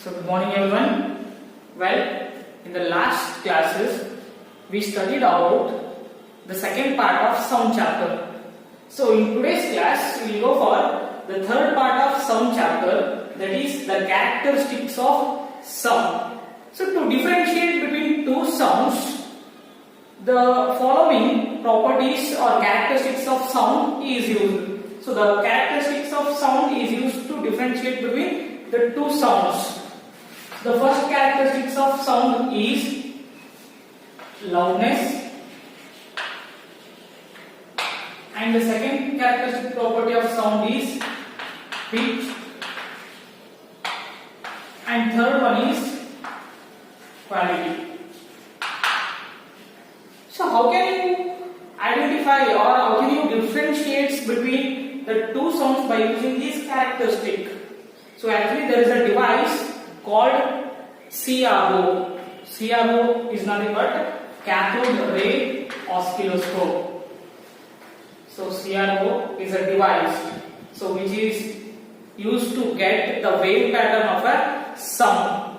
So good morning everyone. Well, in the last classes we studied about the second part of sound chapter. So in today's class we will go for the third part of sound chapter, that is the characteristics of sound. So to differentiate between two sounds, the following properties or characteristics of sound is used. So the characteristics of sound is used to differentiate between the two sounds. The first characteristics of sound is loudness, and the second characteristic property of sound is pitch, and third one is quality. So how can you identify or how can you differentiate between the two sounds by using these characteristics? So actually there is a device called CRO. CRO is nothing but cathode ray oscilloscope. So CRO is a device which is used to get the wave pattern of a sound.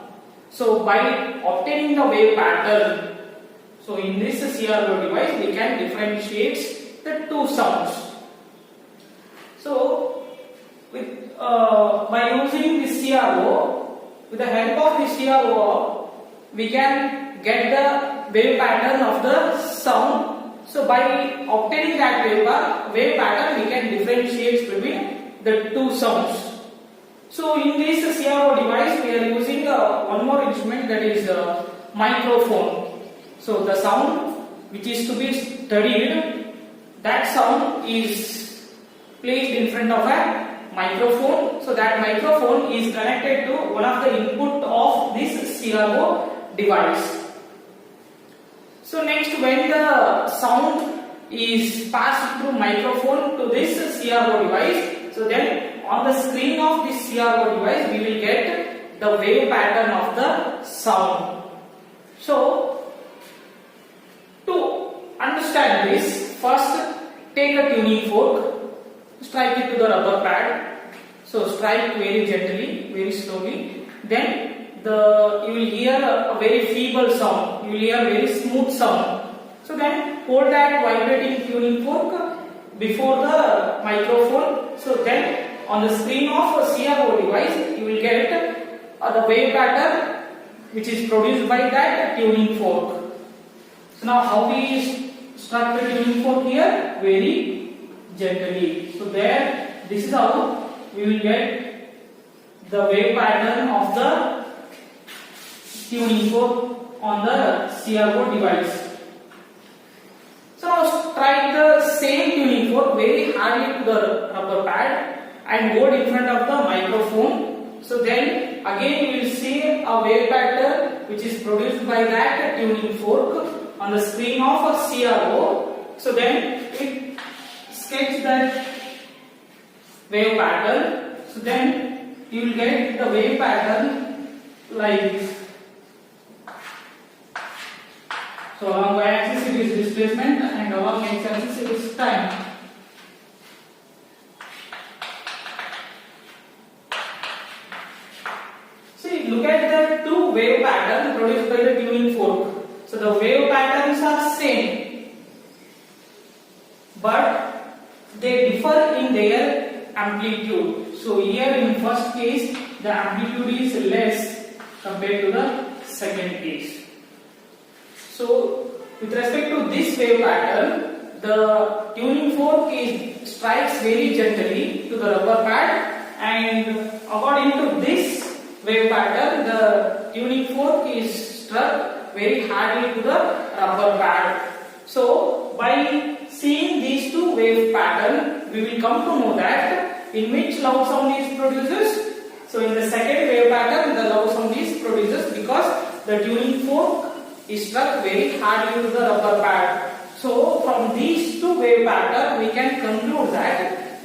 So by obtaining the wave pattern, so in this CRO device we can differentiate the two sounds. So by using this CRO, with the help of this CRO, we can get the wave pattern of the sound. So by obtaining that wave pattern, we can differentiate between the two sounds. So in this CRO device, we are using one more instrument, that is microphone. So the sound which is to be studied, that sound is placed in front of a microphone. So that microphone is connected to one of the input of this CRO device. So next, when the sound is passed through microphone to this CRO device, so then on the screen of this CRO device we will get the wave pattern of the sound. So to understand this, first take a tuning fork, strike it to the rubber pad. So strike very gently, very slowly. Then you will hear a very feeble sound. You will hear a very smooth sound. So then hold that vibrating tuning fork before the microphone. So then on the screen of a CRO device you will get the wave pattern which is produced by that tuning fork. So now how we strike the tuning fork here? Very gently. So there, this is how we will get the wave pattern of the tuning fork on the CRO device. So now strike the same tuning fork very hardly to the rubber pad and hold in front of the microphone. So then again you will see a wave pattern which is produced by that tuning fork on the screen of a CRO. So then it sketch that wave pattern. So then you will get the wave pattern like, so along y-axis it is displacement and along x-axis it is time. See, look at the two wave patterns produced by the tuning fork. So the wave patterns are same, but they differ in their amplitude. So here in first case the amplitude is less compared to the second case. So with respect to this wave pattern, the tuning fork strikes very gently to the rubber pad, and according to this wave pattern the tuning fork is struck very hardly to the rubber pad. So by seeing these two wave pattern, we will come to know that in which loud sound is produced. So in the second wave pattern the loud sound is produced because the tuning fork is struck very hardly to the rubber pad. So from these two wave pattern we can conclude that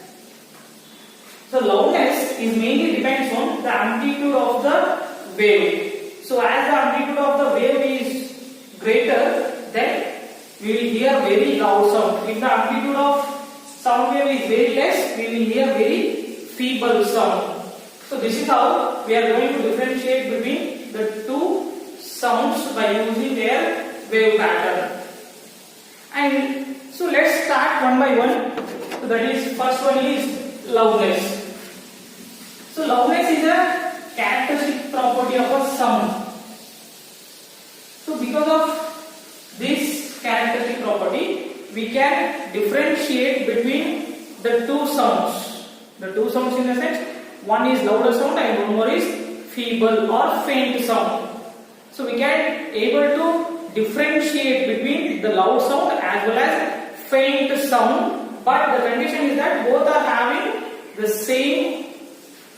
the loudness is mainly depends on the amplitude of the wave. So as the amplitude of the wave is greater, then we will hear very loud sound. If the amplitude of sound wave is very less, we will hear very feeble sound. So this is how we are going to differentiate between the two sounds by using their wave pattern. And so let's start one by one. So that is, first one is loudness. So loudness is a characteristic property of a sound. So because of this characteristic property, we can differentiate between the two sounds. The two sounds in the sense, one is louder sound and one more is feeble or faint sound. So we can able to differentiate between the loud sound as well as faint sound, but the condition is that both are having the same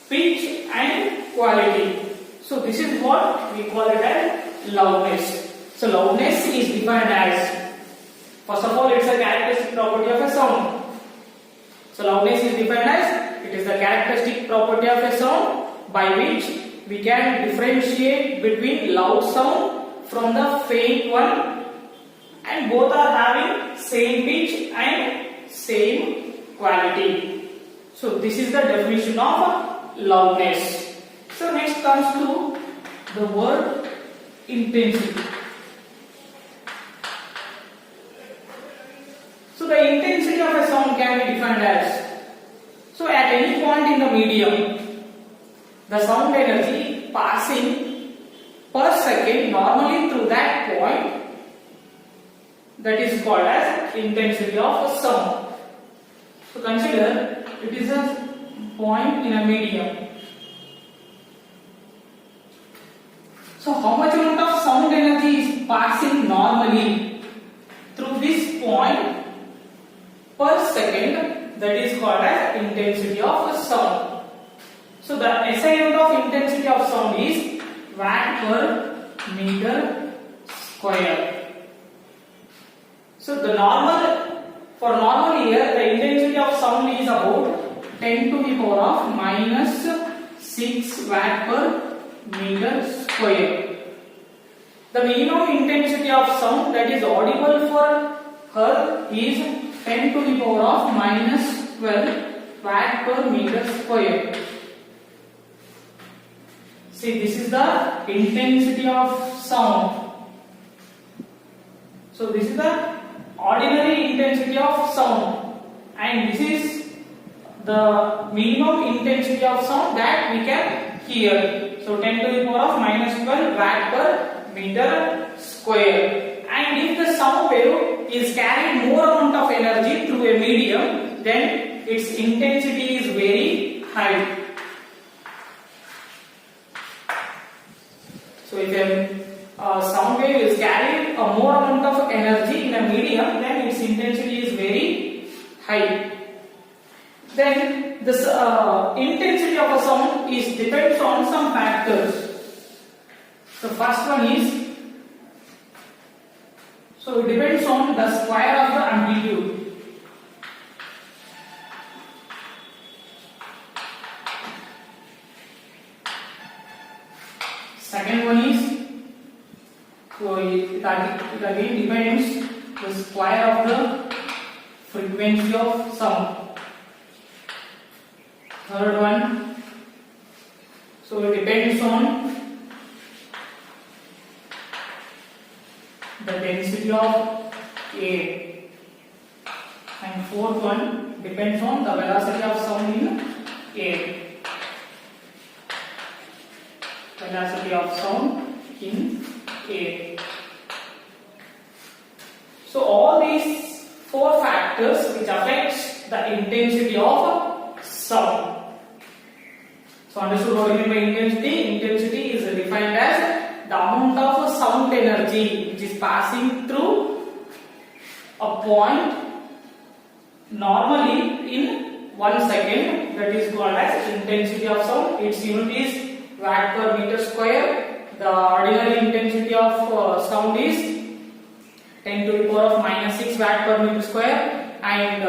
pitch and quality. So this is what we call it as loudness. So loudness is defined as, first of all, it's a characteristic property of a sound. So loudness is defined as, it is the characteristic property of a sound by which we can differentiate between loud sound from the faint one, and both are having same pitch and same quality. So this is the definition of loudness. So next comes to the word intensity. So the intensity of a sound can be defined as, so at any point in the medium, the sound energy passing per second normally through that point, that is called as intensity of a sound. So consider it is a point in a medium. So how much amount of sound energy is passing normally through this point per second, that is called as intensity of a sound. So the SI unit of intensity of sound is watt per meter square. So the for normal ear, the intensity of sound is about 10 to the power of minus 6 watt per meter square. The minimum intensity of sound that is audible for her is 10 to the power of minus 12 watt per meter square. See, this is the intensity of sound. So this is the ordinary intensity of sound, and this is the minimum intensity of sound that we can hear. So 10 to the power of minus 12 watt per meter square. And if the sound wave is carrying more amount of energy through a medium, then its intensity is very high. So if a sound wave is carrying a more amount of energy in a medium, then its intensity is very high. Then this intensity of a sound is depends on some factors. The first one is, so it depends on the square of the amplitude. Second one is, so it again depends the square of the frequency of sound. Third one, so it depends on the density of air. And fourth one depends on the velocity of sound in air. Velocity of sound in air. So all these four factors which affects the intensity of sound. So understood what I mean by intensity? Intensity is defined as the amount of sound energy which is passing through a point normally in 1 second, that is called as intensity of sound. Its unit is watt per meter square. The ordinary intensity of sound is 10 to the power of minus 6 watt per meter square, and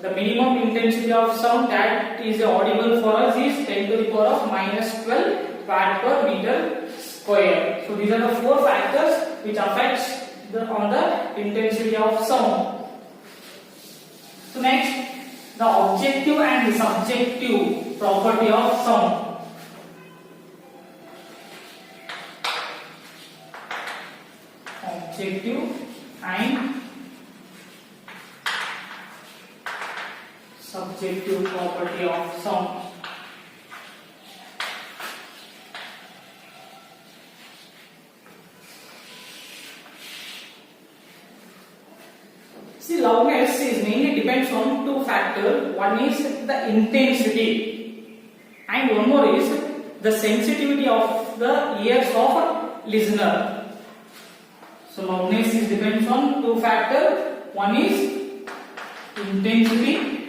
the minimum intensity of sound that is audible for us is 10 to the power of minus 12 watt per meter square. So these are the four factors which affects on the intensity of sound. So next, the objective and subjective property of sound. objective and subjective property of sound. See, loudness is mainly depends on two factors. One is the intensity, and one more is the sensitivity of the ears of a listener. So loudness is depends on two factors. One is intensity,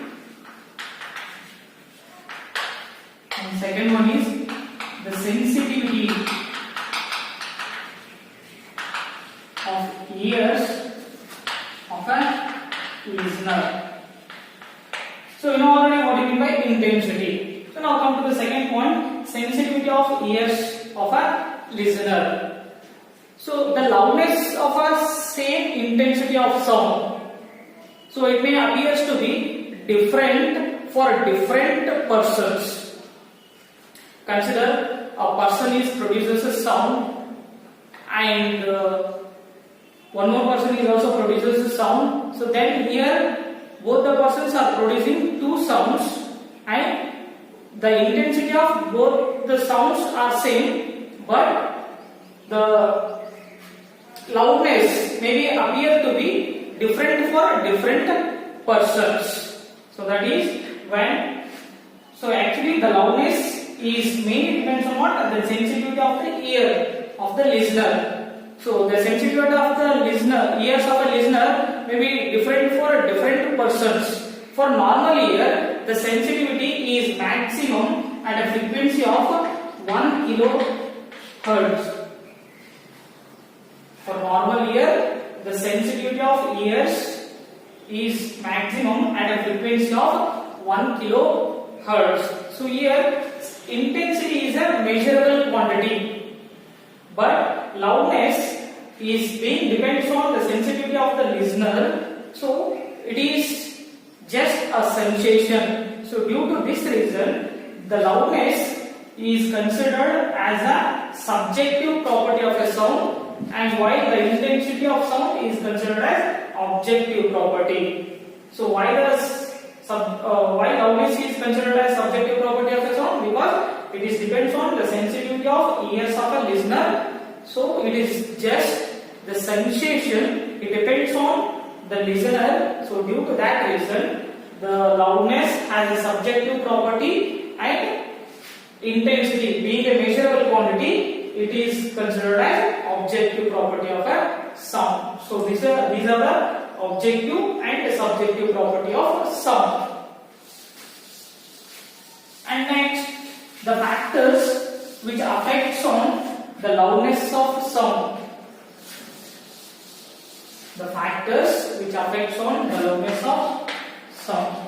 and second one is the sensitivity of ears of a listener. So you know already what you mean by intensity. So now come to the second point, sensitivity of ears of a listener. So the loudness of a same intensity of sound, so it may appears to be different for different persons. Consider a person produces a sound, and one more person is also produces a sound. So then here both the persons are producing two sounds, and the intensity of both the sounds are same, but the loudness may appear to be different for different persons. So that is when, so actually the loudness is mainly depends on what? The sensitivity of the ear of the listener. So the sensitivity of the listener, ears of a listener may be different for different persons. For normal ear, the sensitivity is maximum at a frequency of 1 kilohertz. For normal ear, the sensitivity of ears is maximum at a frequency of 1 kilohertz. So here intensity is a measurable quantity, but loudness is being depends on the sensitivity of the listener. So it is just a sensation. So due to this reason, the loudness is considered as a subjective property of a sound, and while the intensity of sound is considered as objective property. So why loudness is considered as subjective property of a sound? Because it is depends on the sensitivity of ears of a listener. So it is just the sensation. It depends on the listener. So due to that reason, the loudness has a subjective property, and intensity being a measurable quantity, it is considered as objective property of a sound. So these are the objective and the subjective property of sound. And next, the factors which affects on the loudness of sound. The factors which affects on the loudness of sound.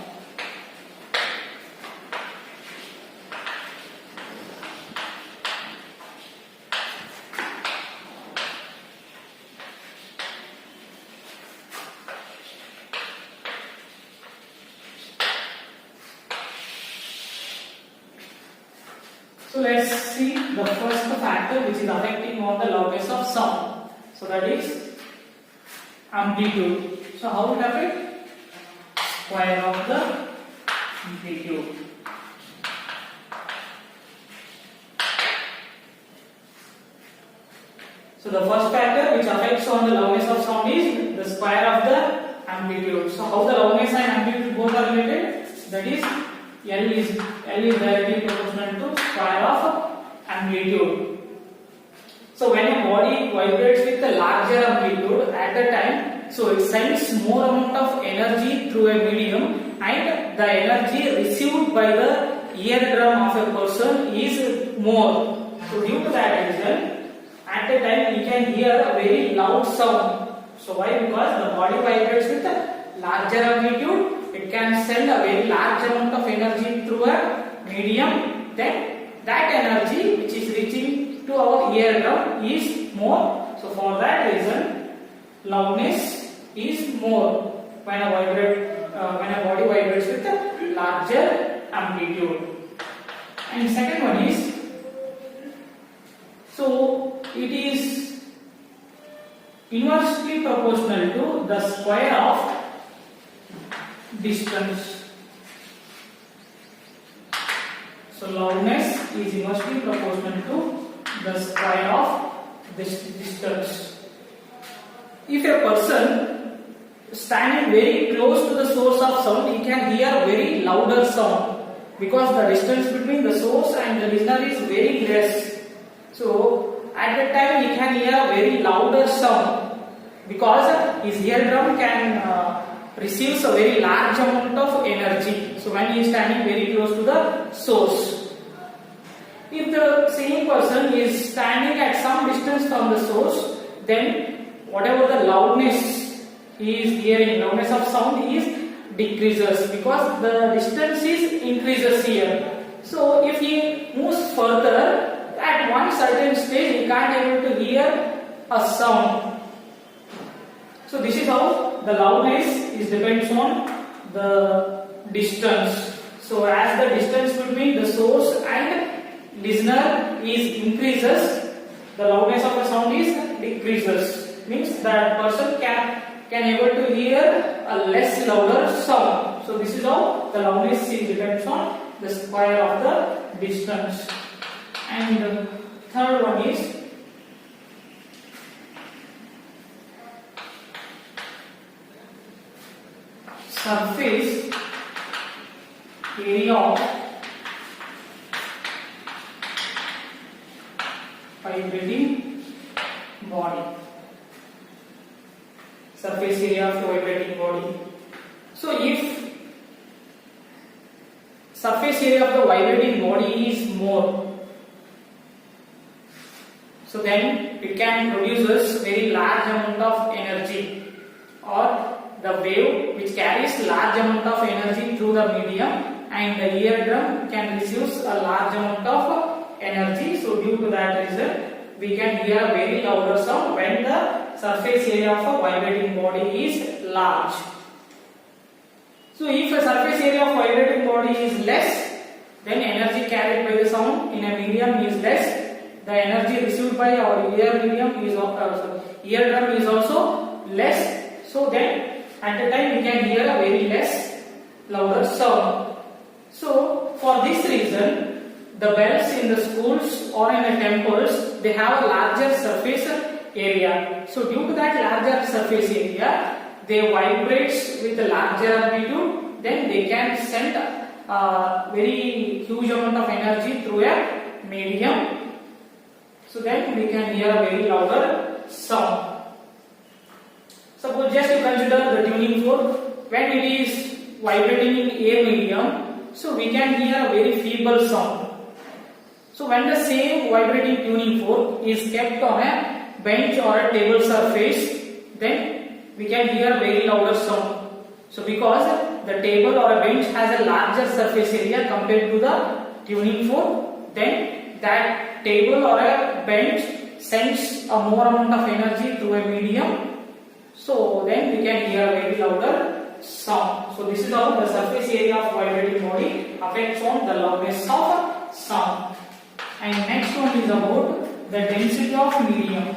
So let's see the first factor which is affecting on the loudness of sound. So that is amplitude. So how it affect? Square of the amplitude. So the first factor which affects on the loudness of sound is the square of the amplitude. So how the loudness and amplitude both are related? That is L is directly proportional to square of amplitude. So when a body vibrates with a larger amplitude at the time, so it sends more amount of energy through a medium, and the energy received by the eardrum of a person is more. So due to that reason, at the time we can hear a very loud sound. So why? Because the body vibrates with a larger amplitude. It can send a very large amount of energy through a medium, then that energy which is reaching to our eardrum is more. So for that reason, loudness is more when a body vibrates with a larger amplitude. And second one is, so it is inversely proportional to the square of distance. So loudness is inversely proportional to the square of this distance. If a person standing very close to the source of sound, he can hear very louder sound because the distance between the source and the listener is very less. So at that time he can hear very louder sound because his eardrum can receives a very large amount of energy. So when he is standing very close to the source. If the same person is standing at some distance from the source, then whatever the loudness he is hearing, loudness of sound is decreases because the distance is increases here. So if he moves further, at one certain stage he can't able to hear a sound. So this is how the loudness is depends on the distance. So as the distance between the source and listener is increases, the loudness of the sound is decreases. Means that person can able to hear a less louder sound. So this is how the loudness is depends on the square of the distance. And the third one is surface area of vibrating body. Surface area of the vibrating body. So if surface area of the vibrating body is more, so then it can produce very large amount of energy, or the wave which carries large amount of energy through the medium, and the eardrum can receive a large amount of energy. So due to that reason, we can hear a very louder sound when the surface area of a vibrating body is large. So if a surface area of vibrating body is less, then energy carried by the sound in a medium is less. The energy received by our eardrum is also less. So then at the time we can hear a very less louder sound. So for this reason, the bells in the schools or in the temples, they have a larger surface area. So due to that larger surface area, they vibrate with a larger amplitude. Then they can send a very huge amount of energy through a medium. So then we can hear a very louder sound. Suppose just you consider the tuning fork. When it is vibrating in a medium, so we can hear a very feeble sound. So when the same vibrating tuning fork is kept on a bench or a table surface, then we can hear very louder sound. So because the table or a bench has a larger surface area compared to the tuning fork, then that table or a bench sends a more amount of energy through a medium. So then we can hear a very louder sound. So this is how the surface area of vibrating body affects on the loudness of sound. And next one is about the density of medium.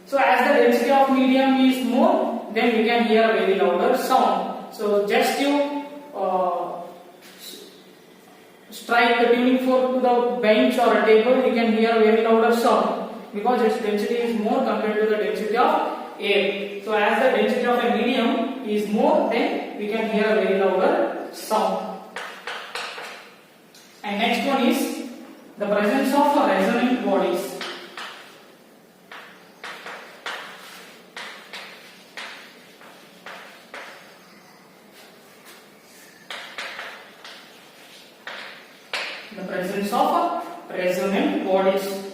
So as the density of medium is more, then we can hear a very louder sound. So just you strike the tuning fork to the bench or a table, you can hear a very louder sound because its density is more compared to the density of air. So as the density of a medium is more, then we can hear a very louder sound. And next one is the presence of resonant bodies. The presence of resonant bodies.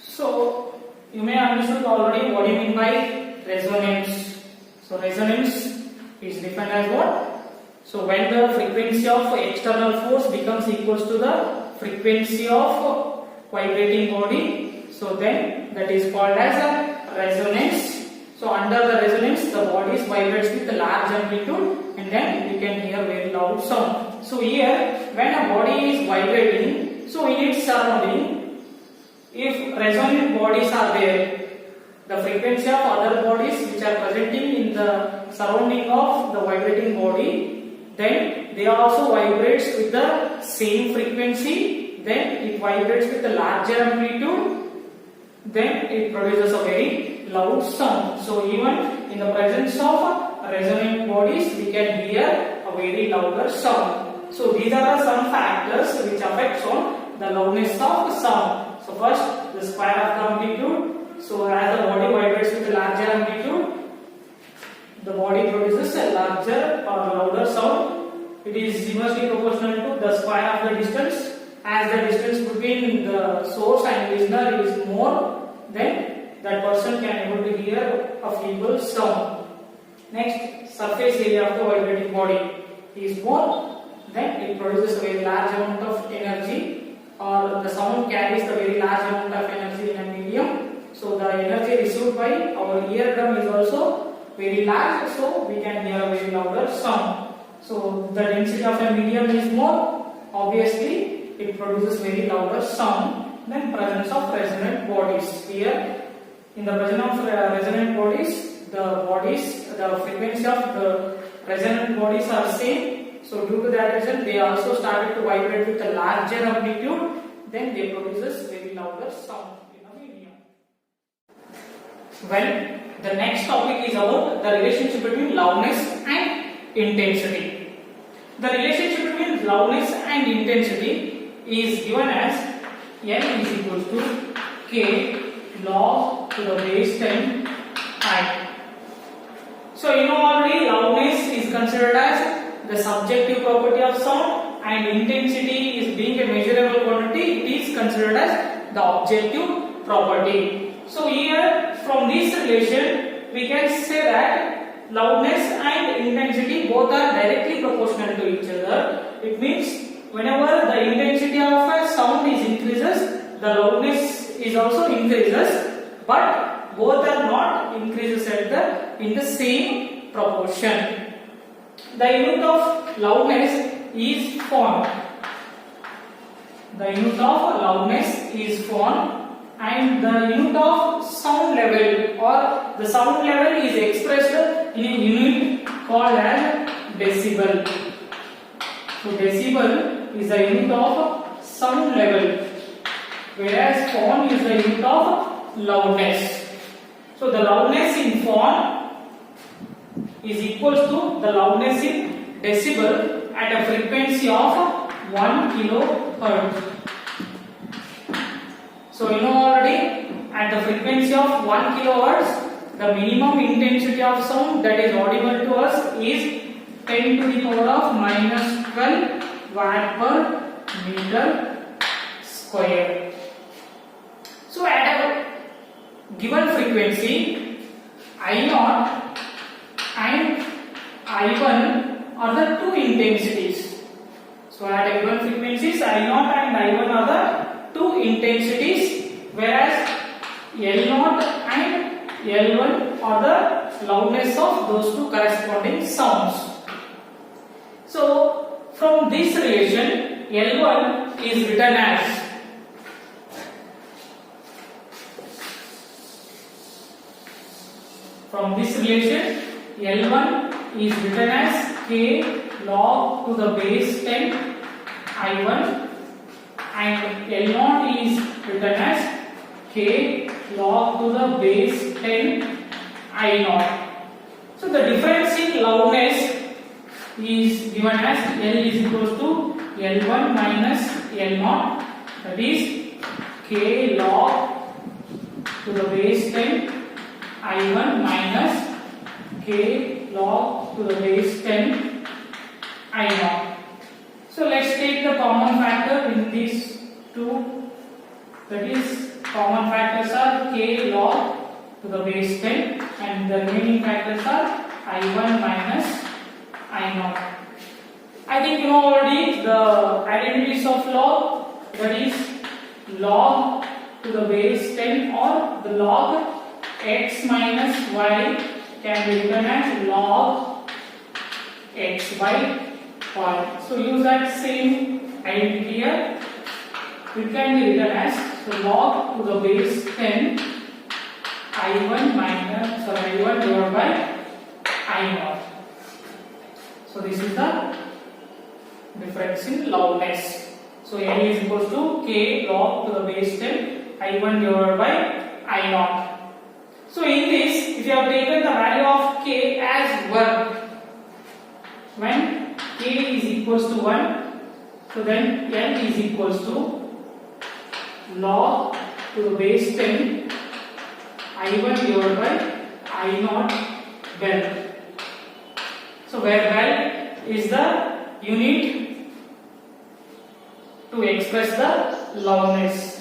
So you may have understood already what do you mean by resonance. So resonance is defined as what? So when the frequency of external force becomes equals to the frequency of vibrating body, so then that is called as a resonance. So under the resonance, the body vibrates with a large amplitude, and then we can hear very loud sound. So here, when a body is vibrating, so in its surrounding, if resonant bodies are there, the frequency of other bodies which are presenting in the surrounding of the vibrating body, then they also vibrates with the same frequency, then it vibrates with a larger amplitude, then it produces a very loud sound. So even in the presence of resonant bodies, we can hear a very louder sound. So these are some factors which affects on the loudness of sound. So first, the square of the amplitude. So as the body vibrates with a larger amplitude, the body produces a larger or louder sound. It is inversely proportional to the square of the distance. As the distance between the source and listener is more, then that person can able to hear a feeble sound. Next, surface area of the vibrating body is more, then it produces a very large amount of energy, or the sound carries the very large amount of energy in a medium. So the energy received by our eardrum is also very large, so we can hear a very louder sound. So the density of a medium is more, obviously it produces very louder sound than presence of resonant bodies. Here, in the presence of resonant bodies, the frequency of the resonant bodies are same. So due to that reason, they also started to vibrate with a larger amplitude, then they produces very louder sound in a medium. Well, the next topic is about the relationship between loudness and intensity. The relationship between loudness and intensity is given as N is equal to K log to the base 10 I. So you know already loudness is considered as the subjective property of sound, and intensity is being a measurable quantity, it is considered as the objective property. So here from this relation we can say that loudness and intensity both are directly proportional to each other. It means whenever the intensity of a sound is increases, the loudness is also increases, but both are not increases in the same proportion. The unit of loudness is phon. The unit of loudness is phon, and the unit of sound level or the sound level is expressed in a unit called as decibel. So decibel is the unit of sound level, whereas phon is the unit of loudness. So the loudness in phon is equals to the loudness in decibel at a frequency of 1 kilohertz. So you know already at the frequency of 1 kilohertz, the minimum intensity of sound that is audible to us is 10 to the power of minus 12 watt per meter square. So at a given frequency, I0 and I1 are the two intensities. So at a given frequencies, I0 and I1 are the two intensities, whereas L0 and L1 are the loudness of those two corresponding sounds. So from this relation, L1 is written as K log to the base 10 I1, and L0 is written as K log to the base 10 I0. So the difference in loudness is given as L is equals to L1 minus L0, that is K log to the base 10 I1 minus K log to the base 10 I0. So let's take the common factor in these two, that is common factors are K log to the base 10 and the remaining factors are I1 minus I0. I think you know already the identities of log, that is log to the base 10 or the log x minus y can be written as log x by 1. So use that same identity here. It can be written as log to the base 10 I1 divided by I0. So this is the difference in loudness. So L is equals to K log to the base 10 I1 divided by I0. So in this, if you have taken the value of K as 1, when K is equals to 1, so then L is equals to log to the base 10 I1 divided by I0 bell. So where bell is the unit to express the loudness.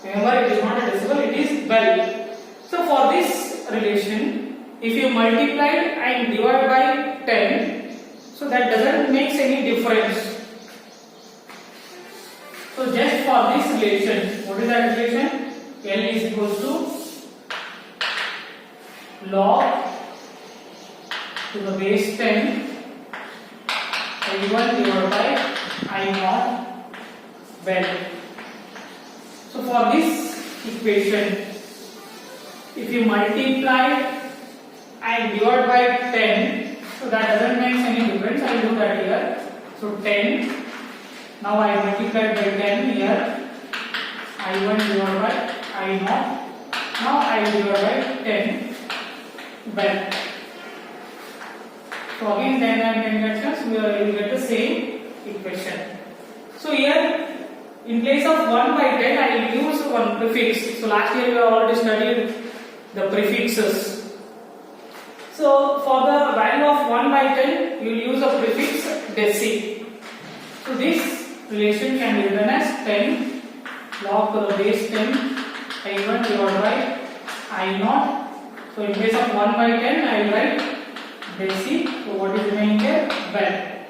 Remember, it is not a decibel, it is bell. So for this relation, if you multiply and divide by 10, so that doesn't make any difference. So just for this relation, what is that relation? L is equals to log to the base 10 I1 divided by I0 bell. So for this equation, if you multiply and divide by 10, so that doesn't make any difference. I will do that here. So 10. Now I multiply by 10 here. I1 divided by I0. Now I divide by 10 bell. So again 10 and 10 fractions, we will get the same equation. So here, in place of 1 by 10, I will use one prefix. So last year we have already studied the prefixes. So for the value of 1 by 10, you will use a prefix deci. So this relation can be written as 10 log to the base 10 I1 divided by I0. So in place of 1 by 10, I will write deci. So what is remaining here? Bell.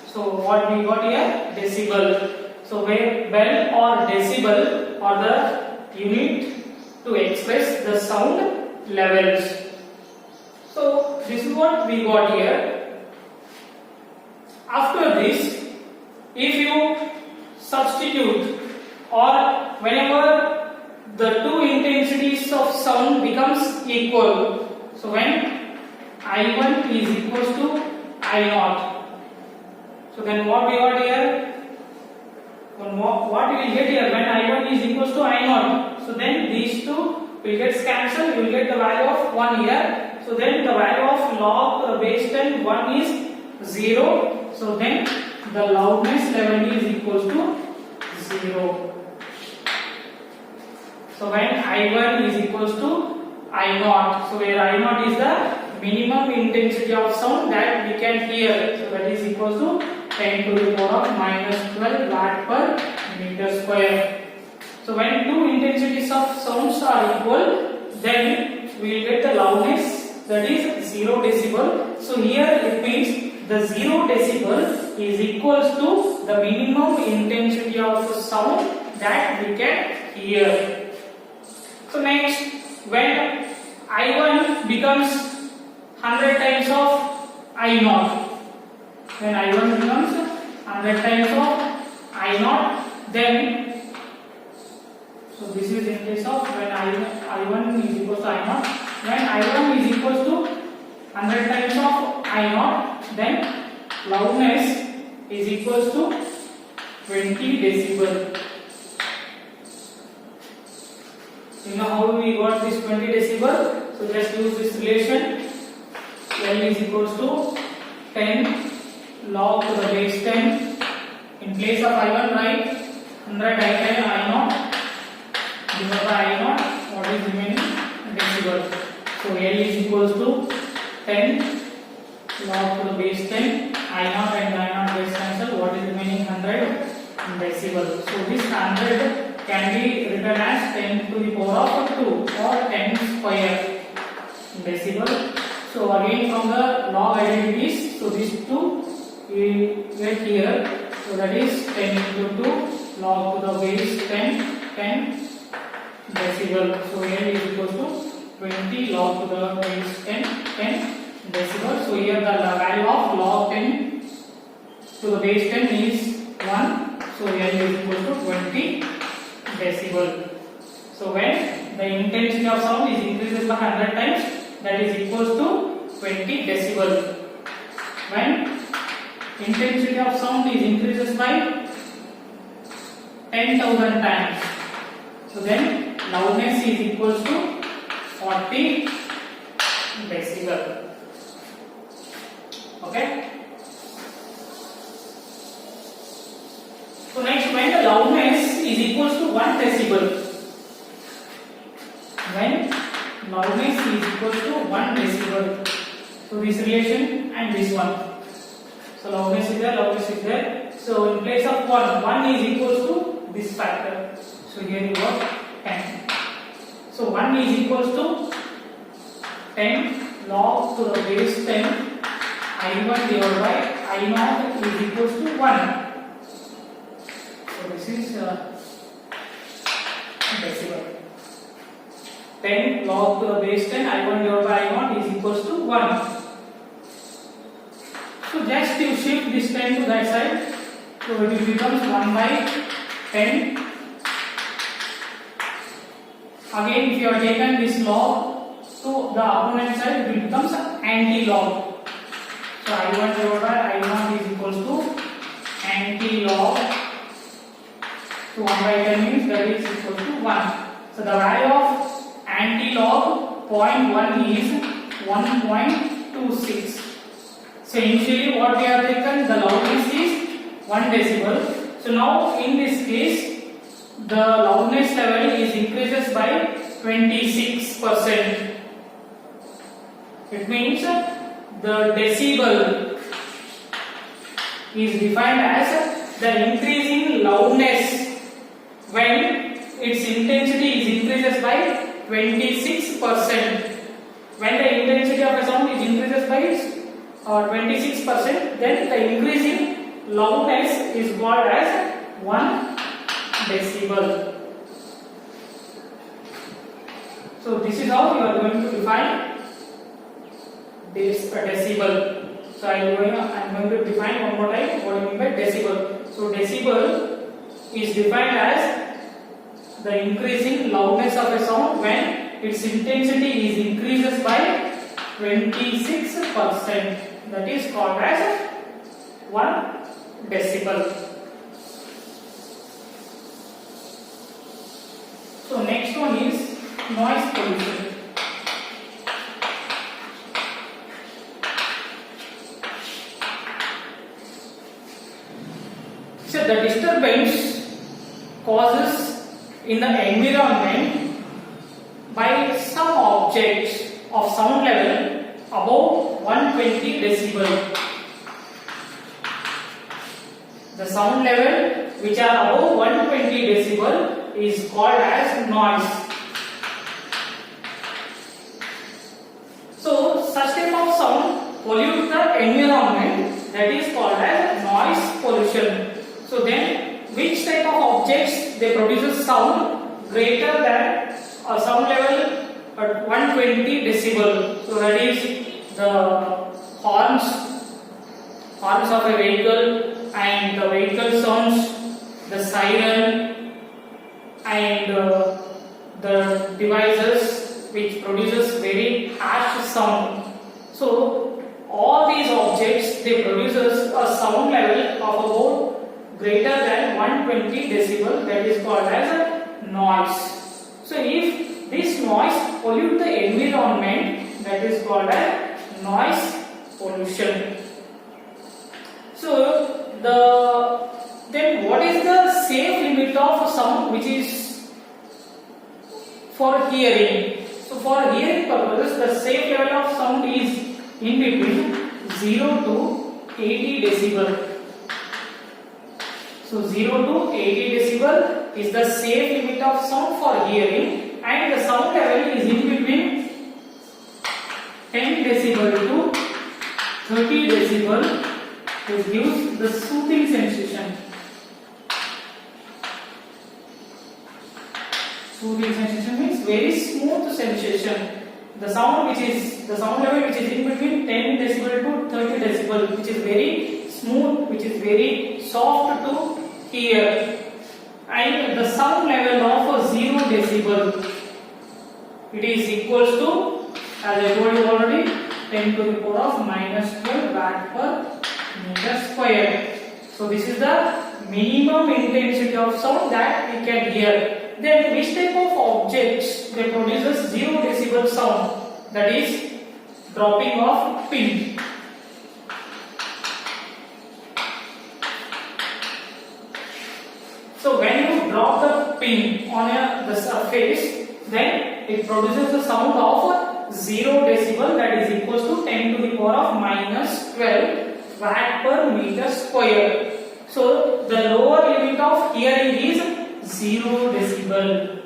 So what we got here? Decibel. So where bell or decibel are the unit to express the sound levels. So this is what we got here. After this, if you substitute or whenever the two intensities of sound becomes equal, so when I1 is equals to I0, so then what we got here? What we will get here when I1 is equals to I0, so then these two will get cancelled, you will get the value of 1 here. So then the value of log to the base 10 1 is 0. So then the loudness level is equals to 0. So when I1 is equals to I0, so where I0 is the minimum intensity of sound that we can hear, so that is equals to 10 to the power of minus 12 watt per meter square. So when two intensities of sounds are equal, then we will get the loudness, that is 0 decibel. So here it means the 0 decibel is equals to the minimum intensity of sound that we can hear. So next, when I1 becomes 100 times of I0, when I1 becomes 100 times of I0, then, so this is in case of when I1 is equals to I0. When I1 is equals to 100 times of I0, then loudness is equals to 20 decibel. You know how we got this 20 decibel? So just use this relation. L is equals to 10 log to the base 10. In place of I1, write 100 I10 I0 divided by I0. What is remaining? Decibel. So L is equals to 10 log to the base 10 I0 and I0 base cancel. What is remaining? 100 decibel. So this 100 can be written as 10 to the power of 2 or 10 square decibel. So again from the log identities, so these two we get here. So that is 10 into 2 log to the base 10 decibel. So here is equals to 20 log to the base 10 decibel. So here the value of log 10 to the base 10 is 1. So L is equal to 20 decibel. So when the intensity of sound is increases by 100 times, that is equals to 20 decibel. When intensity of sound is increases by 10,000 times, so then loudness is equals to 40 decibel. Okay. So next, when the loudness is equals to 1 decibel, when loudness is equals to 1 decibel, so this relation and this one. So loudness is there. So in place of 1 is equals to this factor. So here you got 10. So 1 is equals to 10 log to the base 10 I1 divided by I0 is equals to 1. So this is decibel. 10 log to the base 10 I1 divided by I0 is equals to 1. So just you shift this 10 to that side, so it becomes 1 by 10. Again, if you have taken this log to the opponent side, it becomes anti-log. So I1 divided by I0 is equals to anti-log. So 1 by 10 means that is equal to 1. So the value of anti-log 0.1 is 1.26. So initially what we have taken, the loudness is 1 decibel. So now in this case, the loudness level is increases by 26%. It means the decibel is defined as the increase in loudness when its intensity is increases by 26%. When the intensity of a sound is increases by 26%, then the increase in loudness is called as 1 decibel. So this is how you are going to define this decibel. So I am going to define one more time what I mean by decibel. So decibel is defined as the increasing loudness of a sound when its intensity is increases by 26%. That is called as 1 decibel. So next one is noise pollution. So the disturbance causes in the environment by some objects of sound level above 120 decibel. The sound level which are above 120 decibel is called as noise. So such type of sound pollute the environment, that is called as noise pollution. So then which type of objects they produce sound greater than a sound level at 120 decibel. So that is the horns of a vehicle and the vehicle sounds, the siren and the devices which produces very harsh sound. So all these objects they produces a sound level of about greater than 120 decibel, that is called as a noise. So if this noise pollute the environment, that is called as noise pollution. So then what is the safe limit of sound which is for hearing? So for hearing purposes, the safe level of sound is in between 0 to 80 decibel. So 0 to 80 decibel is the safe limit of sound for hearing, and the sound level is in between 10 decibel to 30 decibel, which gives the soothing sensation. Soothing sensation means very smooth sensation. The sound level which is in between 10 decibel to 30 decibel, which is very smooth, which is very soft to hear, and the sound level of 0 decibel, it is equals to, as I told you already, 10 to the power of minus 12 watt per meter square. So this is the minimum intensity of sound that we can hear. Then which type of objects they produces 0 decibel sound, that is dropping of pin. So when you drop the pin on the surface, then it produces a sound of 0 decibel, that is equals to 10 to the power of minus 12 watt per meter square. So the lower limit of hearing is 0 decibel.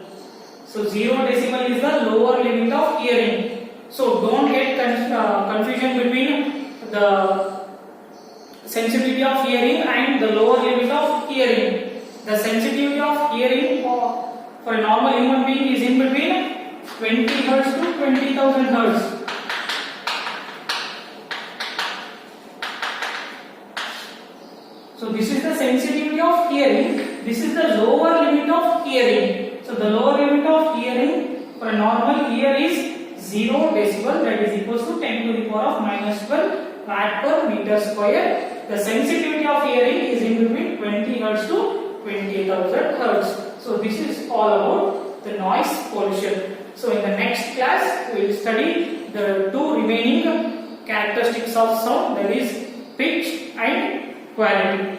So 0 decibel is the lower limit of hearing. So don't get confusion between the sensitivity of hearing and the lower limit of hearing. The sensitivity of hearing for a normal human being is in between 20 Hz to 20,000 Hz. So this is the sensitivity of hearing. This is the lower limit of hearing. So the lower limit of hearing for a normal ear is 0 decibel, that is equals to 10 to the power of minus 12 watt per meter square. The sensitivity of hearing is in between 20 Hz to 20,000 Hz. So this is all about the noise pollution. So in the next class we will study the two remaining characteristics of sound, that is pitch and quality.